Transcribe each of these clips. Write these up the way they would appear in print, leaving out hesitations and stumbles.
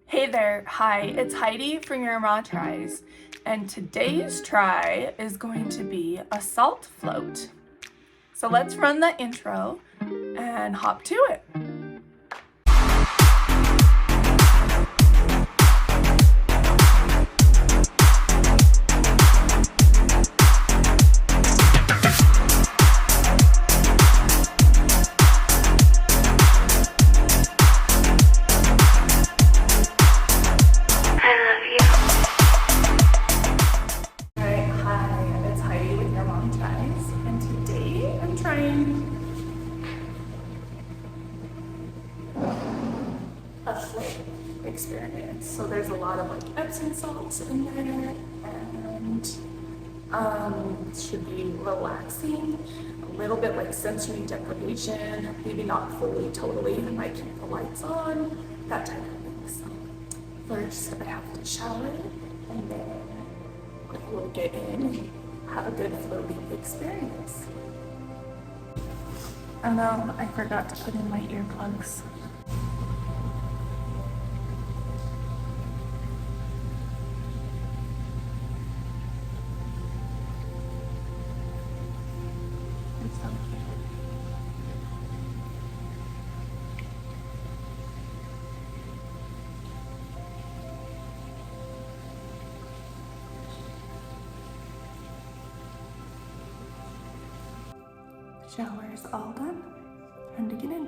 Hey there, hi, it's Heidi from your Ma Tries, and today's try is going to be a salt float. So let's run the intro and hop to it. A float experience. So there's a lot of like Epsom salts in there, and it should be relaxing, a little bit like sensory deprivation, maybe not fully, totally. I might keep the lights on, that type of thing. So first I have to shower, and then we'll get in and have a good floating experience. Oh no, I forgot to put in my earplugs. Shower's all done. Time to get in.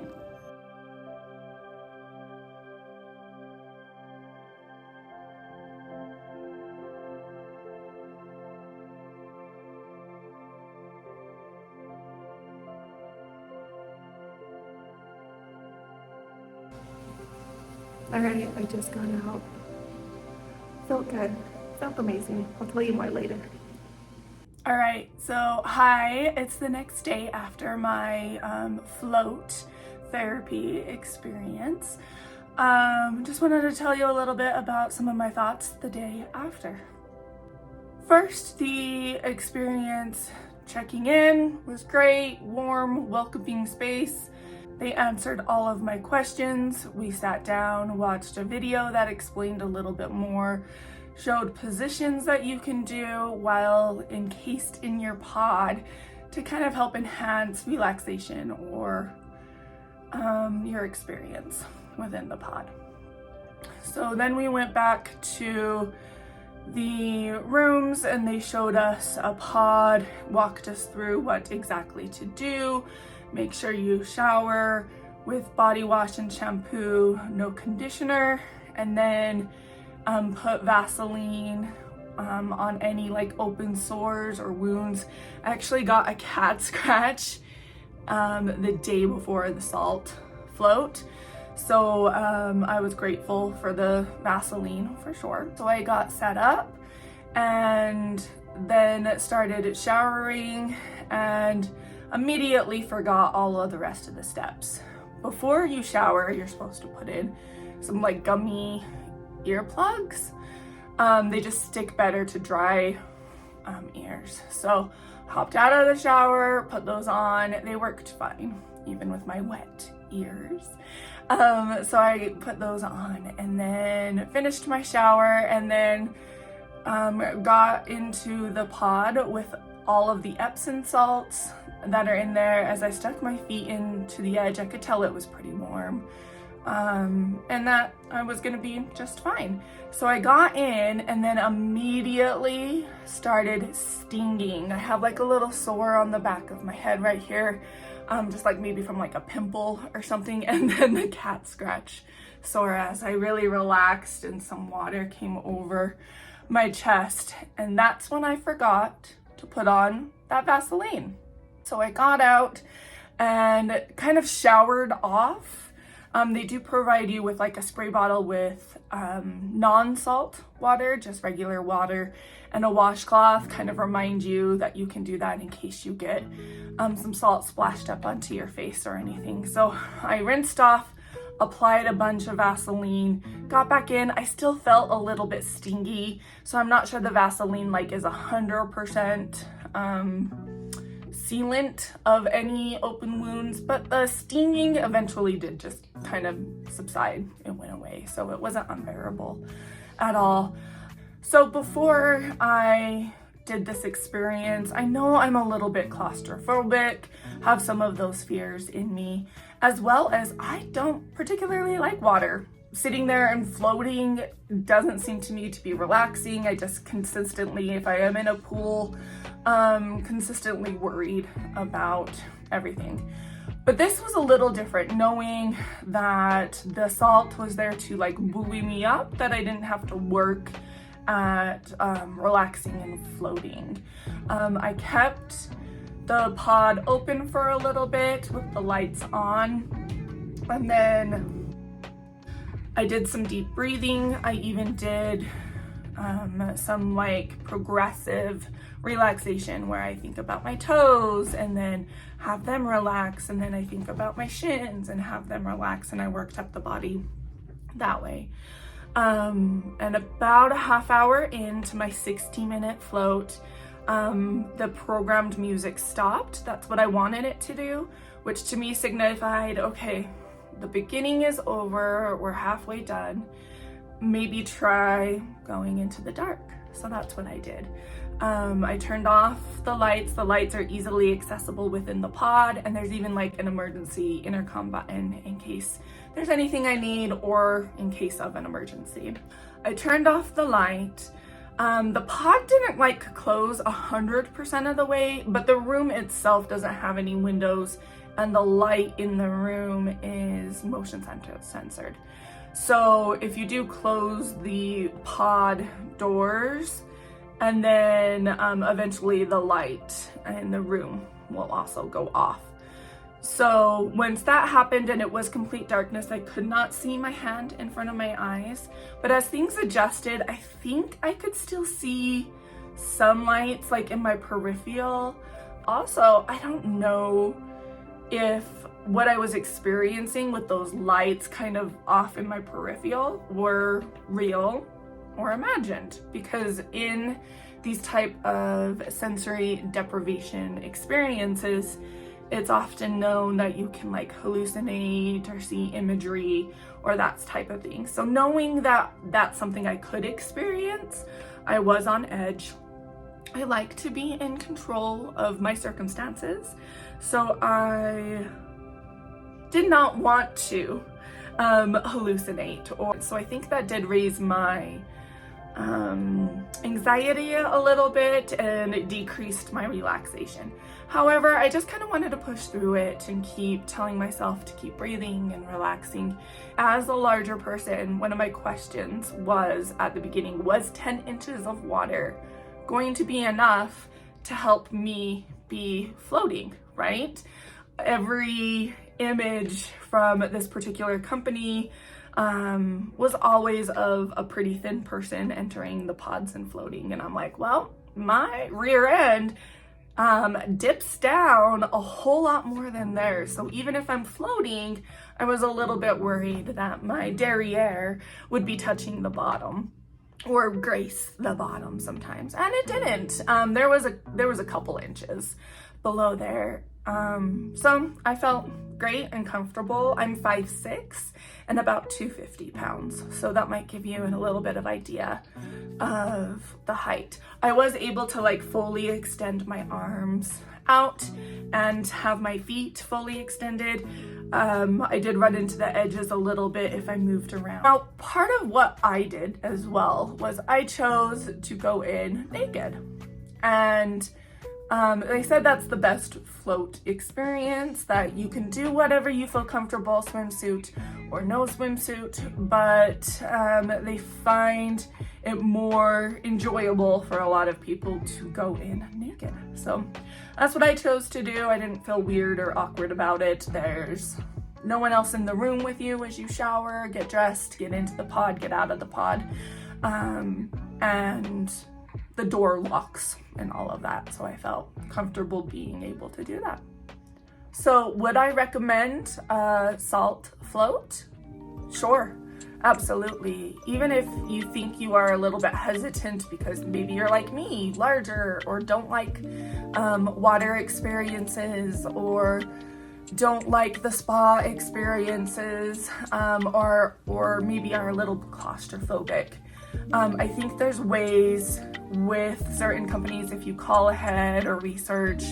Alright, I just got out. Felt good. Felt amazing. I'll tell you more later. Alright, so hi, it's the next day after my float therapy experience. Just wanted to tell you a little bit about some of my thoughts the day after. First, the experience checking in was great, warm, welcoming space. They answered all of my questions. We sat down, watched a video that explained a little bit more, showed positions that you can do while encased in your pod to kind of help enhance relaxation or your experience within the pod. So then we went back to the rooms and they showed us a pod, walked us through what exactly to do. Make sure you shower with body wash and shampoo, no conditioner, and then put Vaseline on any like open sores or wounds. I actually got a cat scratch the day before the salt float, so I was grateful for the Vaseline for sure. So I got set up and then started showering and immediately forgot all of the rest of the steps. Before you shower, you're supposed to put in some like gummy earplugs. They just stick better to dry ears. So hopped out of the shower, put those on. They worked fine, even with my wet ears. So I put those on and then finished my shower and then got into the pod with all of the Epsom salts that are in there. As I stuck my feet into the edge, I could tell it was pretty warm. And that I was gonna be just fine. So I got in and then immediately started stinging. I have like a little sore on the back of my head right here, just like maybe from like a pimple or something, and then the cat scratch sore as I really relaxed and some water came over my chest. And that's when I forgot to put on that Vaseline. So I got out and kind of showered off. They do provide you with like a spray bottle with non-salt water, just regular water, and a washcloth, kind of remind you that you can do that in case you get some salt splashed up onto your face or anything. So I rinsed off, applied a bunch of Vaseline, got back in. I still felt a little bit stingy, so I'm not sure the Vaseline like is 100% sealant of any open wounds, but the stinging eventually did just kind of subside. It went away, so it wasn't unbearable at all. So before I did this experience, I know I'm a little bit claustrophobic, have some of those fears in me, as well as I don't particularly like water. Sitting there and floating doesn't seem to me to be relaxing. I just consistently, if I am in a pool, consistently worried about everything. But this was a little different, knowing that the salt was there to like buoy me up, that I didn't have to work at relaxing and floating. I kept the pod open for a little bit with the lights on, and then I did some deep breathing. I even did some like progressive relaxation where I think about my toes and then have them relax, and then I think about my shins and have them relax, and I worked up the body that way. And about a half hour into my 60-minute float, the programmed music stopped. That's what I wanted it to do, which to me signified, okay, the beginning is over, we're halfway done, maybe try going into the dark. So that's what I did. I turned off the lights. The lights are easily accessible within the pod, and there's even like an emergency intercom button in case there's anything I need or in case of an emergency. I turned off the light. The pod didn't like close 100% of the way, but the room itself doesn't have any windows, and the light in the room is motion censored. So if you do close the pod doors, and then eventually the light in the room will also go off. So once that happened and it was complete darkness, I could not see my hand in front of my eyes. But as things adjusted, I think I could still see some lights like in my peripheral. Also, I don't know if what I was experiencing with those lights kind of off in my peripheral were real or imagined, because in these type of sensory deprivation experiences, it's often known that you can like hallucinate or see imagery or that type of thing. So knowing that that's something I could experience, I was on edge. I like to be in control of my circumstances, so I did not want to hallucinate. So I think that did raise my anxiety a little bit, and it decreased my relaxation. However, I just kind of wanted to push through it and keep telling myself to keep breathing and relaxing. As a larger person, one of my questions was at the beginning, was 10 inches of water going to be enough to help me be floating, right? Every image from this particular company was always of a pretty thin person entering the pods and floating. And I'm like, well, my rear end dips down a whole lot more than theirs. So even if I'm floating, I was a little bit worried that my derriere would be touching the bottom or grace the bottom sometimes. And it didn't. There was a couple inches below there. So I felt great and comfortable. I'm 5'6" and about 250 pounds. So that might give you a little bit of idea of the height. I was able to like fully extend my arms out and have my feet fully extended. I did run into the edges a little bit if I moved around. Now, part of what I did as well was I chose to go in naked. And they said that's the best float experience, that you can do whatever you feel comfortable, swimsuit or no swimsuit, but they find it more enjoyable for a lot of people to go in naked. So that's what I chose to do. I didn't feel weird or awkward about it. There's no one else in the room with you as you shower, get dressed, get into the pod, get out of the pod, and the door locks and all of that. So I felt comfortable being able to do that. So would I recommend a salt float? Sure. Absolutely. Even if you think you are a little bit hesitant because maybe you're like me, larger, or don't like water experiences, or don't like the spa experiences, or maybe are a little claustrophobic. I think there's ways with certain companies, if you call ahead or research,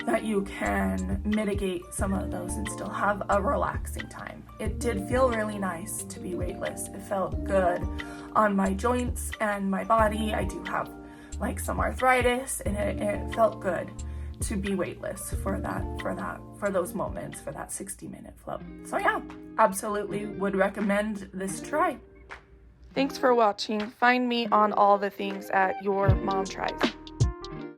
that you can mitigate some of those and still have a relaxing time. It did feel really nice to be weightless. It felt good on my joints and my body. I do have like some arthritis, and it felt good to be weightless for those moments, for that 60-minute flow. So yeah, absolutely would recommend this try. Thanks for watching. Find me on all the things at Your Mom Tries.